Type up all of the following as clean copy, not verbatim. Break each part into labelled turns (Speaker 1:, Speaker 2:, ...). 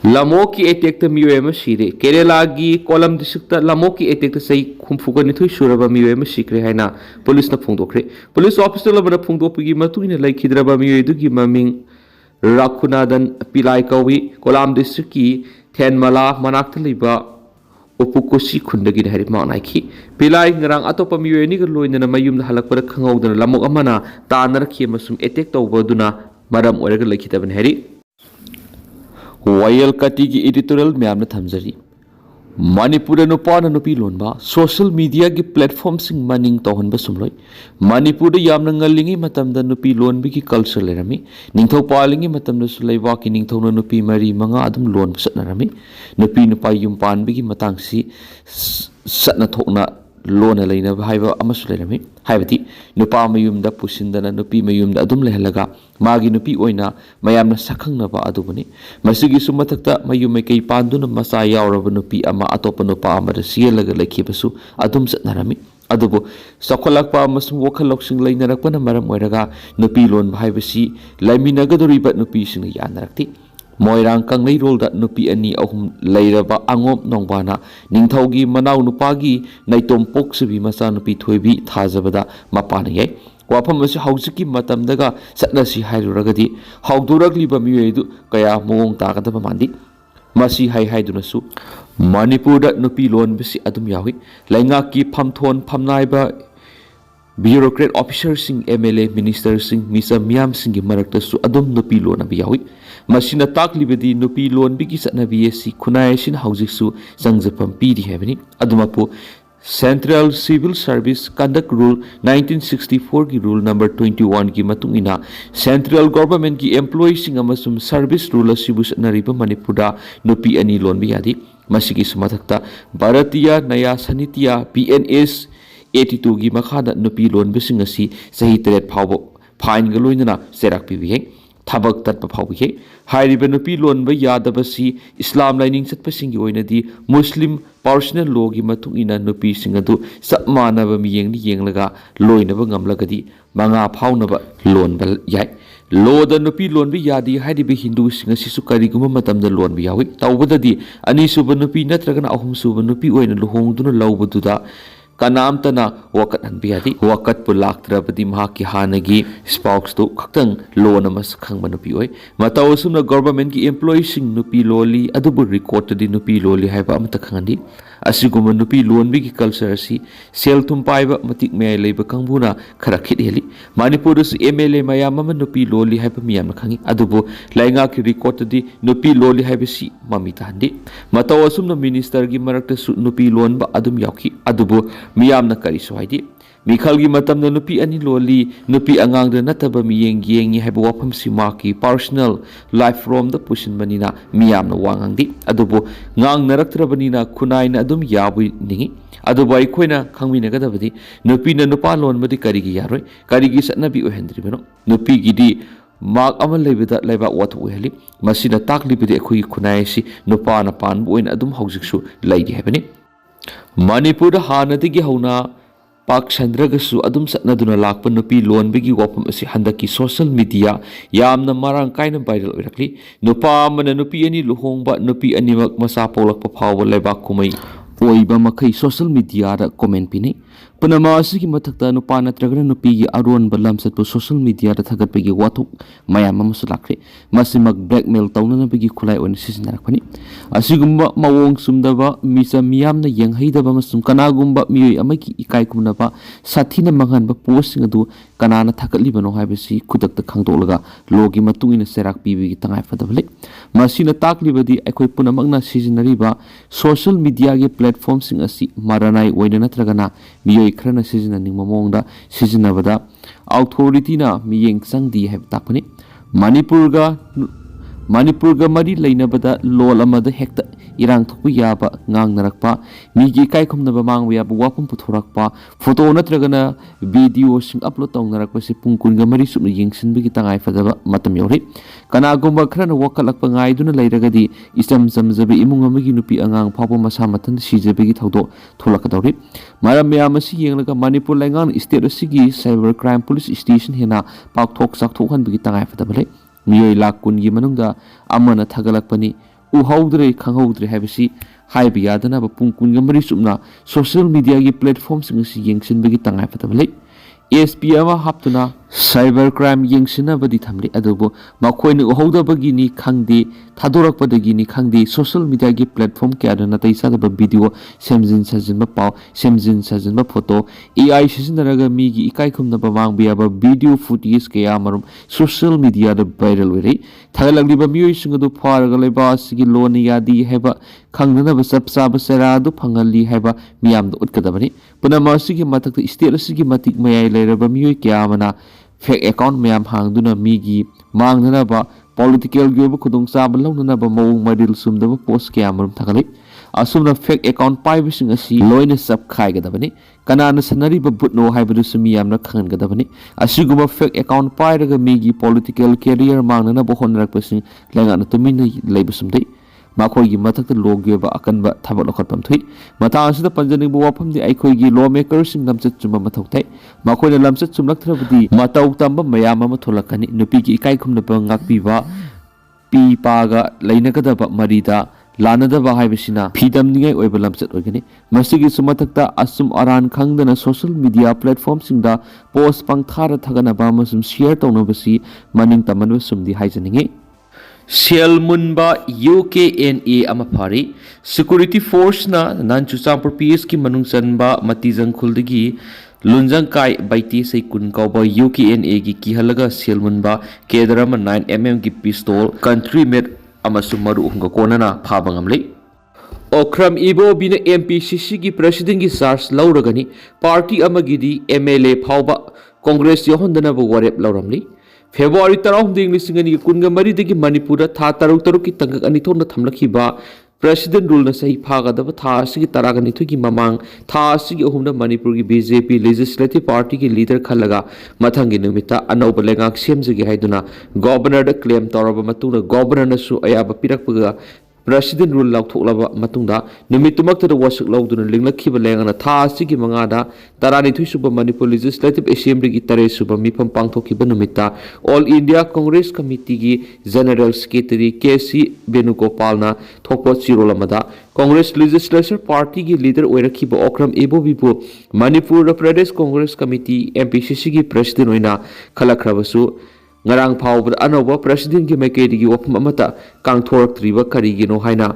Speaker 1: Lamok की attack ता मियोय मा सिरे केरला की कोलम डिस्ट्रिक्ट ता lamok की एटेक ता सही खुमफुगा निथुई सुरबा मियोय मा सिक्रे हैना पुलिस ना फोंदोखरे पुलिस ऑफिसर लबना फोंदोपगी मतुइना लैखिद्रबा मियोय दुगी ममिंग राखुनादन पिलाई कौवी कोलाम डिस्ट्रिक्ट की थेनमला मनाक्ता लेबा उपुकुसी खुंदगी हरि मानाखी पिलाई ngarang atopa miyoy ni loina mayum da halak para khangawdana lamok amana tanar khiemasum attack तौबदुना मरम ओरगा लैखितबन हरि वायल कटी की एडिटोरियल मैम ने थमजरी मणिपुर नुपाना नुपी लोनबा सोशल मीडिया की प्लेटफॉर्म सिंग मनिंग तौहनबा सुमलोय मणिपुर यामना ngaliंगी मतमदा नुपी लोनबी की कल्चर लेरमी निंगथौ पालिंगी मतमदा सुलैवा की निंगथौना नुपी मरी मंगा अदुम लोन सतनरमी नुपी नुपा युम पानबी की मतंगसी सतना थोकना लोन लेना हाइबा अमसु लेरमी हाइबती नुपा मयुमदा पुसिंदना नुपी मयुमदा अदुम लेहलगा मागी नुपी ओइना मयामना सखंगनबा अदुबनी मसिगी सुमथक्ता मयुम कई पांदुना मसा यावरबा नुपी अमा अतोप नुपा अमदा सियलगा लेखिबसु अदुम सतनरमी अदुबो सखलकपा अमसु वखल लौसिंग लेनरकपना मरम ओइरगा नुपी लोन हाइबसी लैमिनगदोरिबा नुपी सिंग यानरक्ति मोइरांग कंगलई रोलदा नुपी अनि अहुम लैरबा अंगोप नोंगबाना निंगथौगी मनाउ नुपागी नैतोम पोक्सबी मसा नुपी थोइबी थाजबदा मपाना याय वाफम असे हौजिकी मतमदगा सतनसी हाइरुरगदी हौदुरगलिबा मियेदु कया मोंग तागदबा मांदी मसी हाइ हाइदुनसु मणिपुरदा नुपी लोन बिसि अदुम यावी लैंगाकी फमथोन फमनाइबा ब्यूरोक्रेट ऑफिसर सिंह एमएलए मिनिस्टर सिंह मिसा मियाम सिंह मरक्तसु अदुम नुपी लोन अबि यावी मसिना ताकलिबदी नुपी लोन बिकी सतनबी एसी खुनायसिन हौजिकसु संगजफम पीरी हैबनी अदुमपु central civil service conduct rule 1964 की रूल नंबर 21 की मतुंगिना सेंट्रल गवर्नमेंट की एम्प्लॉई सिंह अमसुम सर्विस रूल असिबु सतनरिबा मणिपुरदा नुपी अनि लोन बि यादी मसिगी सुमथक्ता भारतीय नया समितिया PNS 82 की मखादा नुपी लोन बिसिंग असि सही तरेत फावो फाइन गलोइना सेराक पिबिहे थबक तत्प फावबिहे हाइरिबा नुपी लोन ब यादबसी इस्लाम लाइनिंग सत्पसिंगी ओइनदी मुस्लिम पर्सनल लॉ की मतुंगिना नुपी सिंग अदु सब मानब मियेंगनि येंगलगा लोइनब ngамलगदी मंगा फावनब लोन बल याय लोद नुपी लोन बि यादी हाइरिबा हिंदू सिंग सिसु करिगुम मतमद लोन बि यावी तौबददी अनि सुब नुपी नत्रगना अहुम सुब नुपी ओइना लुहोंगदुना लौबदुदा कनामतना वकत हनबियादी वकत पु लाक्त्रबदी महाकी हानगी स्पाउक्स तो खक्तंग लोन अमस खंगबा नुपी ओय मतौ सुमना गवर्नमेंट की एम्प्लॉई सिंग नुपी लोली अदुबु रिकॉर्ड तदी नुपी लोली हाइबा अमत खंगदी असिगुम नुपी लोन बि की कल्चर असि सेल तुम पाइबा मतिक मे लेबा कंगबुना खरा खिदहेली मणिपुर सु MLA मयाम अम नुपी लोली हाइबा मियाम खंगी अदुबु लाइंगा की रिकॉर्ड तदी नुपी लोली हाइबसी ममी ताहंदी मतौ असुमना मिनिस्टर की मरक्त सु नुपी लोन बा अदुम यावखी अदुबु मियामना करिसु हाइदी मिखलगी मतमना नुपी अनि लोली नुपी अंगांग नतबा मियेंग येंगी हाइबा वाफम सिमा की पर्सनल लाइफ रोम द पुशन बनिना मियामना वांगांगदी अदुबु ngang naraktrabani khunai na adum yabu ningi adu bai khoina khangmi nagadabadi nupi na nupa lon badi karigi yaroi karigi satnabi ohendri bano nupi gidi mak amal lebida leba wat uheli masina takli bidi khoi khunai si nupa na pan boin adum haujiksu laigi hebani manipur hanadi gi hauna पाक संद्रगसु अदुम सतनदुना लाकप नुपी loan बिगी वपम असि हंदकी social media यामना Marang कायना viral ओइरकली नुपा मन नुपी अनि लुहोंगबा नुपी अनिमक मसा पोलकप फाव लेबा कुमै ओइबा मखै social media दा comment पिनि पुनमा असि मथक्ता नुपा नत्रगना नुपी gi aron balam satpu social media da thagat pegi wathuk mayam amasu lakre masimak blackmail tawnana pegi khulai on sisinarakpani asigumba mawong sumdaba misa miyamna yenghaidaba masum kanagumba miyoi amaki ikai kumnaba sathina manghanba posting adu kanana thakatliba no haibasi khudakta khangdolaga logi matungina serak pibi gi tangai fadabale masina taklibadi aikoi punamakna sisinariba social media gi platform sing asi maranai oina natragana miyoi खरना सिजननिंग ममोंगदा सिजनबदा authority ना मियेंग संगदी है ताकने मणिपुर गा मरी लेनबदा लोल अमद हेक्ता इरांग थोपु याबा ngang narakpa migi kai khumnaba mangba yaba wapum puthorакpa photo natragana video sing upload tongnarakpa se pungkun ga mari sumna yengsin bigi tangai fadaba matam yori kana gumba khrana wakalakpa ngai duna leiragadi isam samjabi imung amagi nupi angang phawpa masa mathan sijabigi thawdo tholakadori maram yam asi yenglaga manipur laingan state asigi cyber crime police station hena pakthok sakthok han bigi tangai fadaba le मियोई lakh कुन की मनुंगदा अमना थगलकपनी uhawdre khangawdre habisi haiba yadana ba pung kun gamari sumna social media gi platform sing si yengsin bagi tangai patabale ASP ama haptuna cyber crime yengsina badi thamli adubo makhoina uhawdabagi ni khangdi thadorakpadagi ni khangdi social media gi platform kya dana taisa da video semjin sajin ba paw semjin sajin ba photo AI sisinaraga mi gi ikai khumna ba mang bia ba video footage kya marum social media da viral weri thagalagli ba mioi singa du pharaga leba sigi lon yadi heba khangnana ba sapsa ba sara du phangali heba miyam da utkadabani punama sigi matak state sigi matik mayai leraba mioi kya mana fake account मैम हांगदुना मीगी मांगनबा political गे खुदुंग चाब लौननबा मौंग मरिल सुमदबा पोस्ट के आमरम थगले असुमना fake account पाइबिसिंग असि लोइने सब खाइगदबनि कनाना सनरिबा बुटनो हाइबदु सुमि यामना खंगदबनि असिगुबा fake account पाइरगा मीगी political career मांगनबा होनरकपसिंग लेंगाना तुमिन लेबसुमदे माखोगी मथक लोगेबा अकनबा थबक लखटपम थुई मतांसदा पंजनिबा वाफमदि आइखोगी लॉ मेकर सिंग लमचत चुम मथौथै माखोइना लमचत चुमलक्थरबदि मतौ तंबा मयाम अमा थोलकनि नुपीगी इकाई खुमनबा ngakpiba pi paga leinakadaba marida lanadaba haibasina phidamningai oiba lamchat oigani masigi sumathakta asum aran khangdana social media platform singda post pangthara thagana ba masum share townabasi maning tamanwa sumdi haijaninge Selmunba UKNA amapari security force na nanchuchampur PS ki manung chanba matijang khuldagi lunjang kai baiti sei kun kauba UKNA gi kihalaga selmunba kedarama 9mm gi pistol country made amasu maru hunga konana phabangamle Okram Ibo bina MPCC gi president gi charge lauragani party amagidi MLA phauba congress yohondana ba warep lauramli February 10 kunga mari degi Manipura tha taruk ki tangak ani thona thamlakhiba president rule na sahi phagadaba tha asigi taragani thugi mamang tha asigi ohumna Manipur gi BJP legislative party ki leader khalaga mathangi numita anauba lengak semjagi haiduna governor da claim toraba matuna governor na su ayaba pirakpaga President rule lauthoklaba matungda numittumakta wasuk lauduna linglakhiba lengana tha asigi mangada tarani thuisuba Manipur legislative assembly gi tare suba mifam pangthokhiba numita all India Congress committee gi general secretary KC Venugopalna thokpa chirolamada Congress legislature party gi leader oirakhiba Okram Ebobibu Manipur Pradesh Congress committee MPCC gi president oina khalakhrabasu ngarang phawbada anoba president gi maikedi gi wafam amata kangthoraktriba karigino haina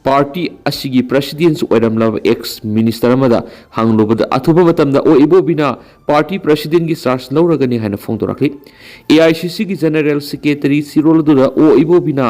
Speaker 1: party asigi president oiramlaba ex minister amada hanglobada athuba matamda o ibobina party president gi charge lauragani haina phongdorakli AICC gi general secretary siroladura o ibobina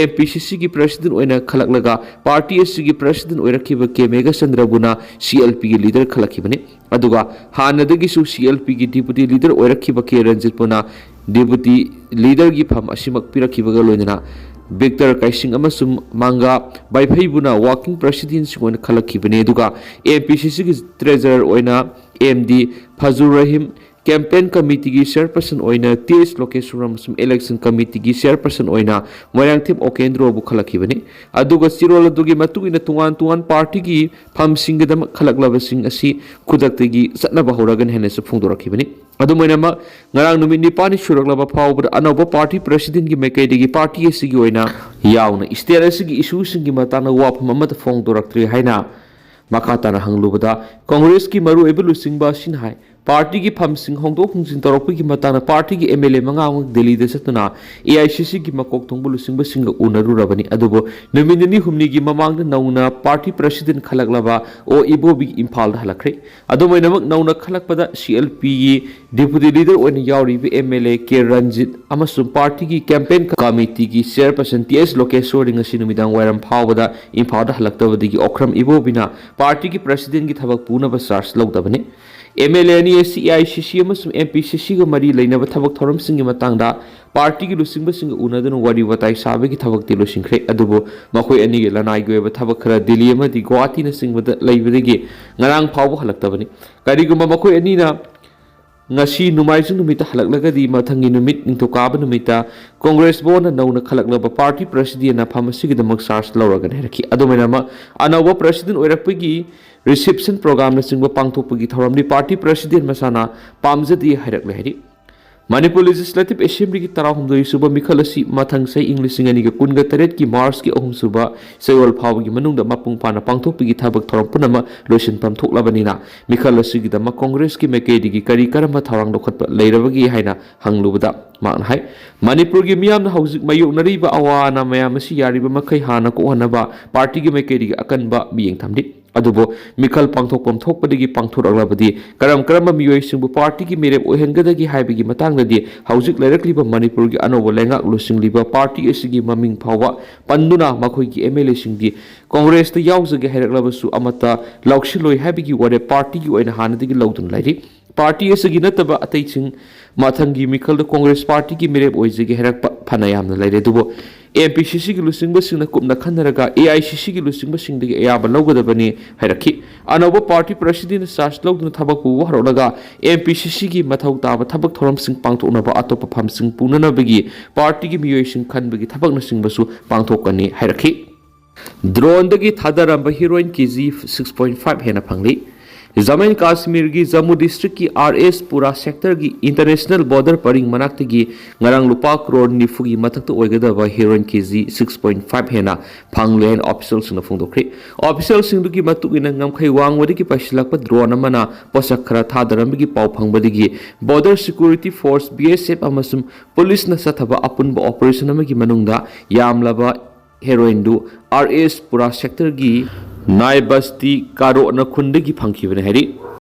Speaker 1: MPCC gi president oina khalaklaga party asigi president oirakhiba K Mega Chandraguna CLP gi leader khalakhibani aduga hanadagi su CLP gi deputy leader oirakhiba K Ranjit Puna deputy leader gi pham asimak pirakhibaga loinana Victor Kaising amasum manga baiphibuna working president singona khalakhibane aduga MPCC gi treasurer oina MD Fazur Rahim campaign committee gi chairperson oina TS Lokeswaram sum election committee gi chairperson oina Moyangthip Okendro bu khalakhibane aduga sirol adugi matugina tungan party gi pham singdam khalaklaba sing asi khudaktagi satnaba horagan hene se phungdorakhibane adumainama ngarang numit nipani suraklaba phawbada anoba party president gi maikedi gi party asigi oina yauna state asigi issue sing gi matana wafam amata phongdoraktri haina makatana hanglubada congress ki maru ebulu singba sinhai party ki phamsing hongdok hungsin torok ki matana party ki MLA manga Delhi de satuna AICC ki makok thongbulu singba singa unaru rabani adubo nominini humni gi mamang nauna party president khalaklaba o ibobi imphal halakre adumoinamak nauna khalakpada CLP gi deputy leader oina yauri bi MLA K Ranjit amasum party ki campaign committee gi chairperson TS Lokeshwar ringa sinumidang wairam phawada imphal halaktabadi gi Okram ibobina party ki president gi thabak puna ba charge lawdabani MLA ni AICC amasum MPCC ga mari leinaba thabak thoram singi matangda party gi lusingba singa unadun wari watai sabe gi thabak ti lusingkhre adubo makhoi ani ge lanai goeba thabak khara Delhi amadi Guwahati na singbada leibadagi ngarang phawba halaktabani kariguma makhoi ani na ngasi numaisung numita halaklagadi mathangi numit ningthokaba numita Congress bona nauna khalaklaba party president na phamasigi damak charge lauragan heraki adumainama anawa president oirakpagi reception program na singba pangthokpagi thoramni party president masana pamjadi hairakle hari Manipur Legislative Assembly की तराहुमदोई सुबह मिखल असी मथंग से इंग लिसिंग अनिगा कुनगा तरेट की मार्च की अहुम सुबह सेवल फाव की मनुंग दा मपुंग पाना पांगथोकपी की थबक थोरम पुनम लोइसिनफम थोकलाबनिना मिखल असी की दमा कांग्रेस की मेकेडी की करी करम थौरांग लोखत लेरबगी हाइना हंगलुबदा मान हाय मणिपुर की मियाम हौजिक मायोकनरीब अवाना मयाम असी यारिब मखै हाना कोहनबा पार्टी की मेकेडी की अकनबा मियेंग थमदि अदुबो मिखल पांगथोकपम थोकपदगी पांगथोरक्लाबदी करम मियोइसिंबु पार्टी की मेरेब ओहेंगदगी हाइबगी मतंगददी हौजिक लेरक्लिब मणिपुर की अनोब लेंगाक लुसिंगलिब पार्टी असिगी ममिंग फावा पन्नुना मखोइगी एमएलए सिंगदी कांग्रेस ता यावजगे हैरक्लाबसु अमता लौक्सिलोय हाइबगी वरे पार्टी की ओइना हानदगी लौदुन लाइरि पार्टी असिगी नतबा अतैसिंग माथंगी मिखल कांग्रेस पार्टी की मेरेब ओइजगे हैरक फनायामना लाइरे दुबो एमपीसीसी की लुसिंगबसिंगना कुपना खनरगा एआईसीसी की लुसिंगबसिंगदगी अयाबा लौगदबनी हैरखी अनोब पार्टी प्रेसिडेंट चार्ज लौदुन थबक पुबो हरौलगा एमपीसीसी की मथौ ताबा थबक थोरमसिंग पांगथोकनबा अतोप फमसिंग पुननबगी पार्टी की मियोइसिंग खनबगी थबकनसिंगबसु पांगथोकनी हैरखी ड्रोनदगी थादरंबा हीरोइन केजी 6.5 हेना फंगली जम्मू काश्मीर की जम्मू डिस्ट्रिक्ट की आरएस पुरा सेक्टर की इंटरनेशनल बॉर्डर परिंग मनाक्तगी ngarang lupa crore nifugi mathakta oigadaba heroin kg 6.5 hena phangle hen officials na phongdokri officials sing duki matugina ngamkhai wangwadi ki pasilakpa drone amana posak khara thadarambi pau phangbadigi border security force BSF amasum police na sathaba apunba operation amagi manungda yamlaba heroin du RS pura sector gi नाय बस्ती कारो न खुंड की फंखीबने Harry